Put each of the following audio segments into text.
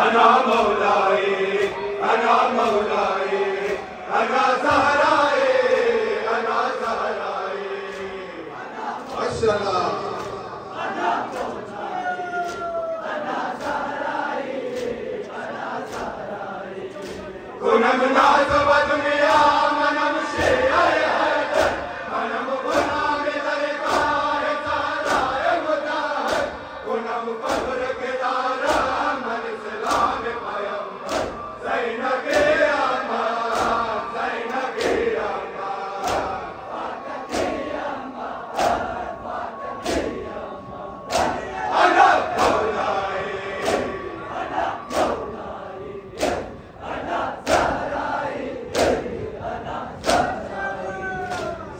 अना मौलाए अना मौलाए अना ज़हराए अना ज़हराए माशाअल्लाह कुनम नाज़ बदमिया मनम शेआए हैदर मनम गुलाम दरगाह ज़हराए मुदाहर कुनम कब्र के दारा मन सलाम पैगंबर ज़ैनब अम्मा ज़ैनब अम्मा अना मौलाए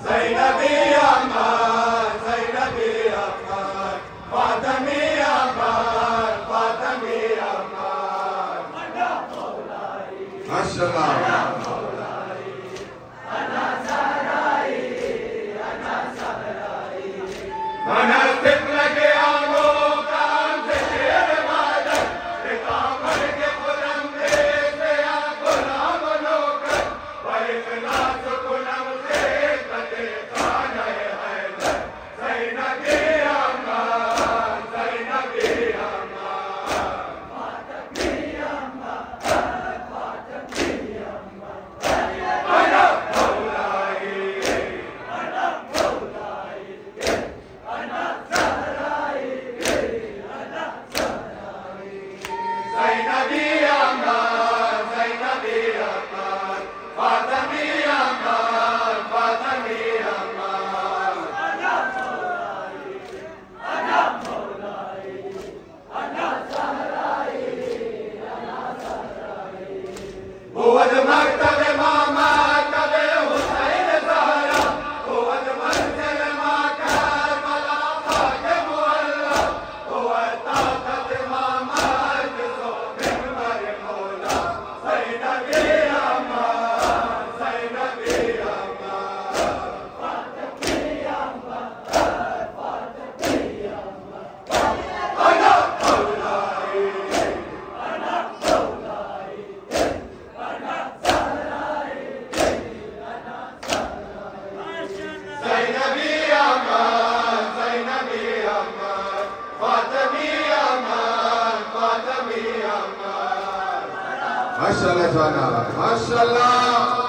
ज़ैनबी अम्मा ज़ैनबी अम्मा फातिमी अम्मा फातिमी अम्मा माशाअल्लाह मनस्तिक लगे आंगों काम से शेर मादर इकामर के खुदम देश में आ गुलाम नौकर पर इखलास गुलाम से कदे खान हैदर ज़ैनबी अम्मा ज़ैनबी अम्मा अना मौलाए ज़ैनबी अम्मा ज़ैनबी अम्मा फातिमी अम्मा फातिमी अम्मा हुवद मकतब मामा कबे हुसैन ज़हरा हुवद मंज़िल मा करबला खाक मुअल्ला हुवद ताक़त मामा जिसो मिंबर मौला ज़ैनबी अम्मा ज़ैनबी अम्मा अना मौलाए ज़ैनबी अम्मा ज़ैनबी अम्मा फातिमी अम्मा फातिमी अम्मा माशाअल्लाह जाना माशाअल्लाह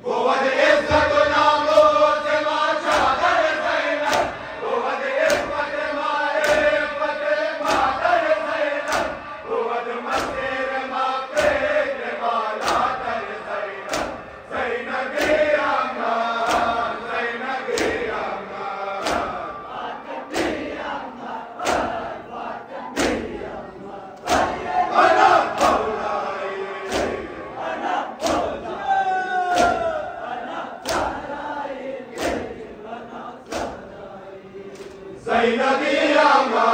हुवद इज़्ज़त नामो से मा चादर ज़ैनब हुवद इफ़्फ़त मा इफ़्फ़त मादर ज़ैनब हुवद मस्तिर मा फ़िक्र वाला दर ज़ैनब ज़ैनबी अम्मा ज़ैनबी अम्मा अना मौलाए ज़ैनबी अम्मा